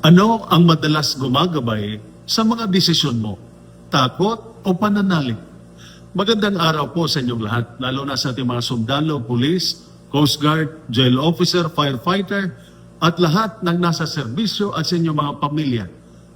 Ano ang madalas gumagabay sa mga desisyon mo? Takot o pananalig? Magandang araw po sa inyong lahat, lalo na sa ating mga sundalo, police, Coast Guard, jail officer, firefighter, at lahat ng nasa serbisyo at sa inyong mga pamilya.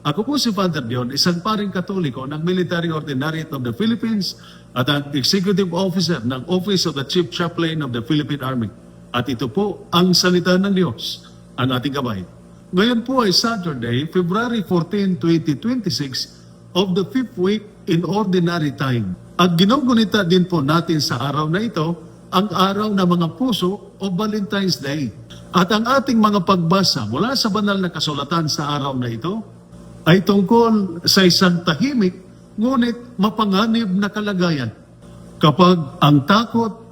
Ako po si Father Dion, isang paring Katoliko ng Military Ordinariate of the Philippines at ang Executive Officer ng Office of the Chief Chaplain of the Philippine Army. At ito po ang salita ng Diyos, ang ating gabay. Ngayon po ay Saturday, February 14, 2026 of the 5th week in Ordinary Time. At ginugunita din po natin sa araw na ito ang araw ng mga puso o Valentine's Day. At ang ating mga pagbasa mula sa banal na kasulatan sa araw na ito ay tungkol sa isang tahimik ngunit mapanganib na kalagayan. Kapag ang takot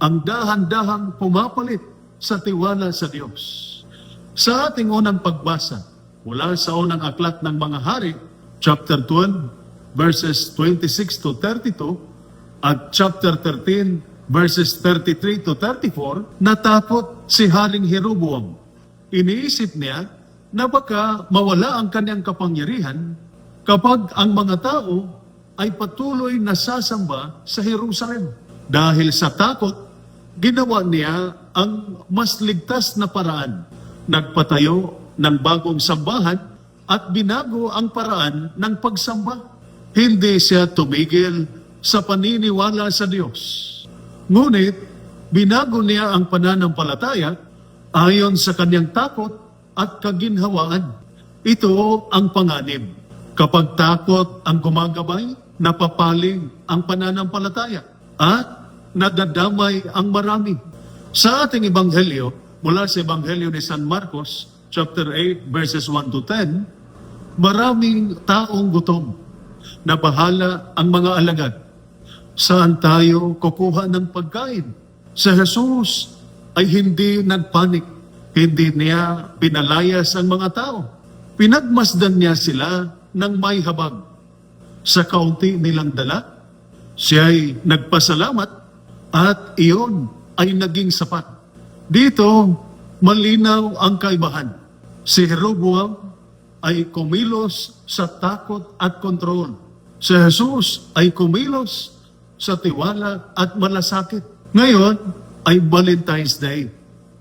ang dahan-dahang pumapalit sa tiwala sa Diyos. Sa ating unang pagbasa, mula sa unang aklat ng mga hari, chapter 12, verses 26 to 32, at chapter 13, verses 33 to 34, natakot si Haring Jeroboam. Iniisip niya na baka mawala ang kanyang kapangyarihan kapag ang mga tao ay patuloy na sasamba sa Jerusalem. Dahil sa takot, ginawa niya ang mas ligtas na paraan. Nagpatayo ng bagong sambahan at binago ang paraan ng pagsamba. Hindi siya tumigil sa paniniwala sa Diyos. Ngunit, binago niya ang pananampalataya ayon sa kanyang takot at kaginhawaan. Ito ang panganib. Kapag takot ang gumagabay, napapaling ang pananampalataya at nadadamay ang marami. Sa ating ebanghelyo, mula sa Ebanghelyo ni San Marcos, chapter 8, verses 1 to 10, maraming taong gutom, na bahala ang mga alagad. Saan tayo kukuha ng pagkain? Sa Jesus ay hindi nagpanik. Hindi niya pinalayas ang mga tao. Pinagmasdan niya sila ng may habag. Sa kaunti nilang dala, siya'y nagpasalamat at iyon ay naging sapat. Dito, malinaw ang kaibahan. Si Jeroboam ay kumilos sa takot at kontrol. Si Jesus ay kumilos sa tiwala at malasakit. Ngayon ay Valentine's Day,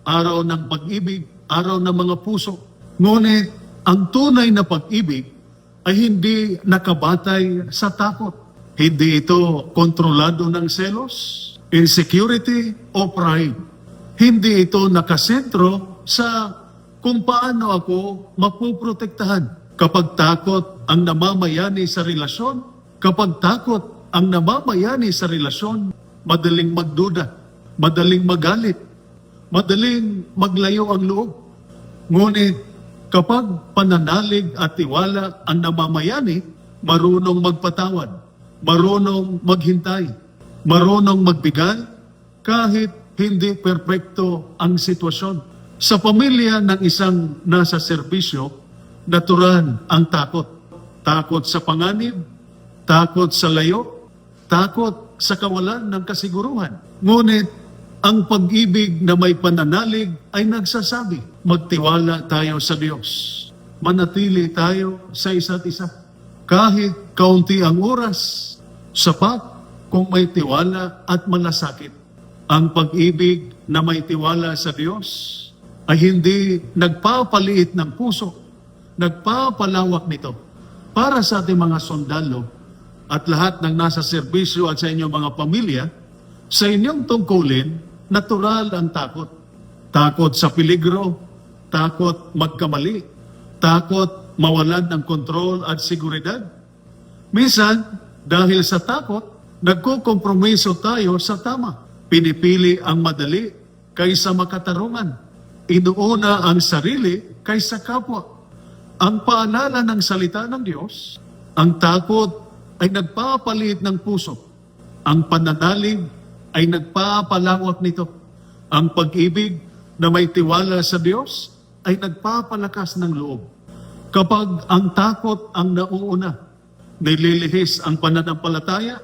araw ng pag-ibig, araw ng mga puso. Ngunit ang tunay na pag-ibig ay hindi nakabatay sa takot. Hindi ito kontrolado ng selos, insecurity o pride. Hindi ito nakasentro sa kung paano ako mapuprotektahan. Kapag takot ang namamayani sa relasyon, kapag takot ang namamayani sa relasyon, madaling magduda, madaling magalit, madaling maglayo ang loob. Ngunit kapag pananalig at tiwala ang namamayani, marunong magpatawad, marunong maghintay, marunong magbigay, kahit hindi perpekto ang sitwasyon. Sa pamilya ng isang nasa serbisyo, natural ang takot. Takot sa panganib, takot sa layo, takot sa kawalan ng kasiguruhan. Ngunit, ang pag-ibig na may pananalig ay nagsasabi, magtiwala tayo sa Diyos. Manatili tayo sa isa't isa. Kahit kaunti ang oras, sapat kung may tiwala at malasakit. Ang pag-ibig na may tiwala sa Diyos ay hindi nagpapaliit ng puso, nagpapalawak nito. Para sa ating mga sundalo at lahat ng nasa serbisyo at sa inyong mga pamilya, sa inyong tungkulin, natural ang takot. Takot sa peligro, takot magkamali, takot mawalan ng kontrol at seguridad. Minsan, dahil sa takot, nagkukompromiso tayo sa tama. Pinipili ang madali kaysa makatarungan. Inuuna ang sarili kaysa kapwa. Ang paalala ng salita ng Diyos, ang takot ay nagpapalit ng puso. Ang pananalig ay nagpapalawak nito. Ang pag-ibig na may tiwala sa Diyos ay nagpapalakas ng loob. Kapag ang takot ang nauuna, nililihis ang pananampalataya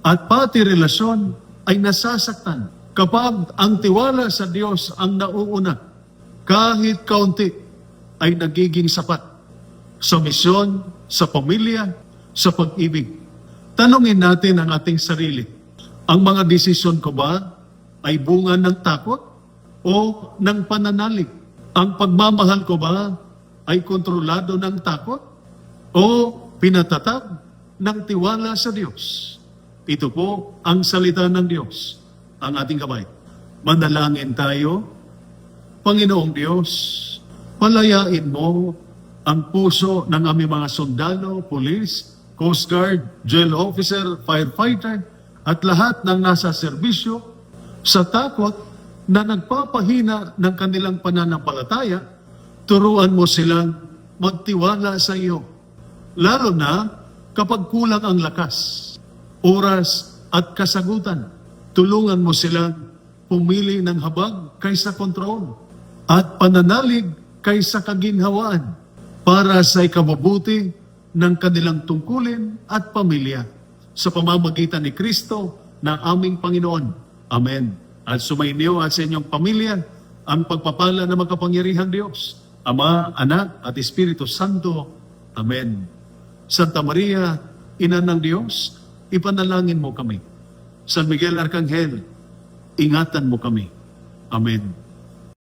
at pati relasyon ay nasasaktan. Kapag ang tiwala sa Diyos ang nauuna, kahit kaunti, ay nagiging sapat sa misyon, sa pamilya, sa pag-ibig. Tanungin natin ang ating sarili. Ang mga desisyon ko ba ay bunga ng takot o ng pananalig? Ang pagmamahal ko ba ay kontrolado ng takot o pinatatag ng tiwala sa Diyos? Ito po ang salita ng Diyos, ang ating gabay. Manalangin tayo. Panginoong Diyos, palayain mo ang puso ng aming mga sundalo, police, Coast Guard, jail officer, firefighter, at lahat ng nasa serbisyo sa takot na nagpapahina ng kanilang pananampalataya. Turuan mo silang magtiwala sa iyo. Lalo na kapag kulang ang lakas, oras at kasagutan. Tulungan mo silang pumili ng habag kaysa kontrol at pananalig kaysa kaginhawaan para sa ikabubuti ng kanilang tungkulin at pamilya sa pamamagitan ni Kristo na aming Panginoon. Amen. At sumainyo at sa inyong pamilya ang pagpapala ng makapangyarihang Diyos, Ama, Anak, at Espiritu Santo. Amen. Santa Maria, Ina ng Diyos, ipanalangin mo kami. San Miguel Arcangel, ingatan mo kami. Amen.